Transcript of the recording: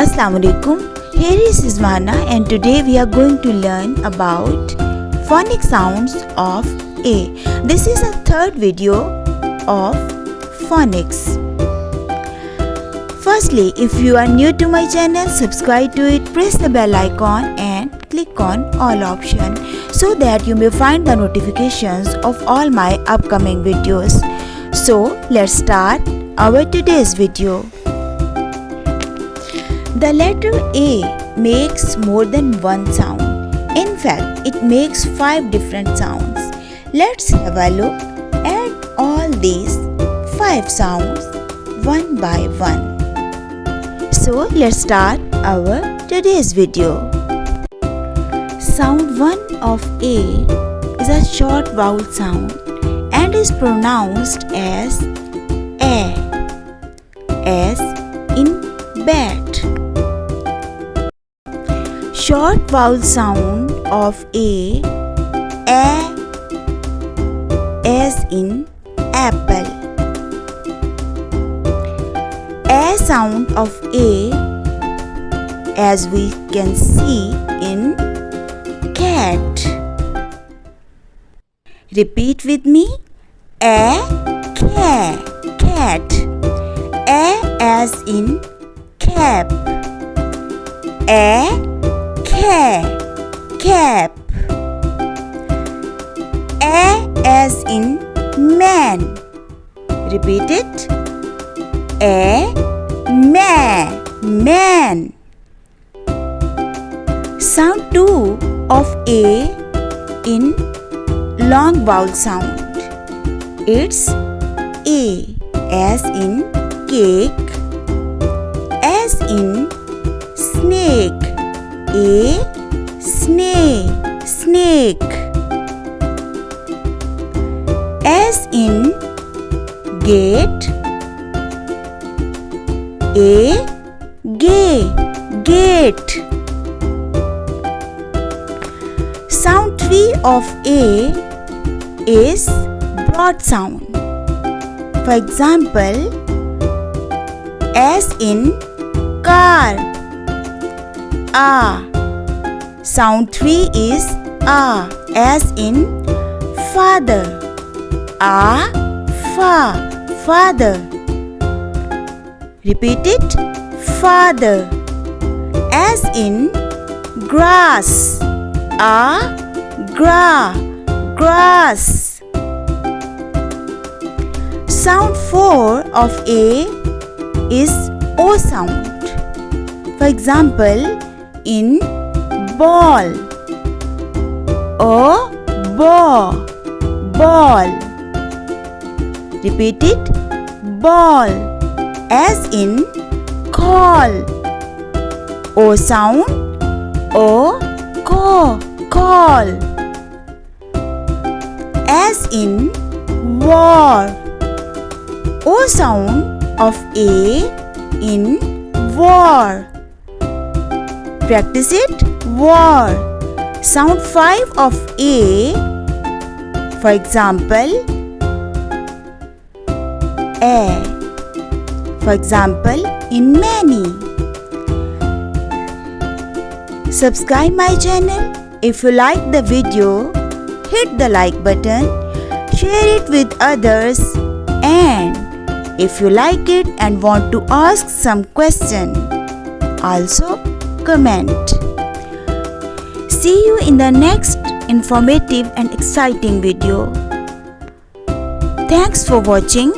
Assalamualaikum. Here is Rizwana and today we are going to learn about phonic sounds of A. This is a third video of phonics. Firstly, if you are new to my channel, subscribe to it, press the bell icon and click on all option so that you may find the notifications of all my upcoming videos. So let's start our today's video. The letter A makes more than one sound. In fact, it makes 5 different sounds. Let's have a look at all these 5 sounds one by one. So let's start our today's video. Sound 1 of A is a short vowel sound and is pronounced as A, as in bat. Short vowel sound of A as in apple. A sound of A as we can see in cat. Repeat with me. A cat. A as in cap. A cap. A as in man. Repeat it. A man. Sound 2 of A in long vowel sound. It's A as in cake, as in snake. A snake. As in gate. A gate. Sound 3 of A is broad sound. For example, as in car. A. Sound 3 is A as in father. A father. Repeat it. Father. As in grass. A grass. Sound 4 of A is O sound. For example, in ball. O ball. Repeat it. Ball. As in call. O sound. O call. As in war. O sound of A in war. Practice it. War. Sound 5 of A. For example, A. For example, in many. Subscribe my channel. If you like the video, hit the like button, share it with others, and if you like it and want to ask some question, also comment. See you in the next informative and exciting video. Thanks for watching.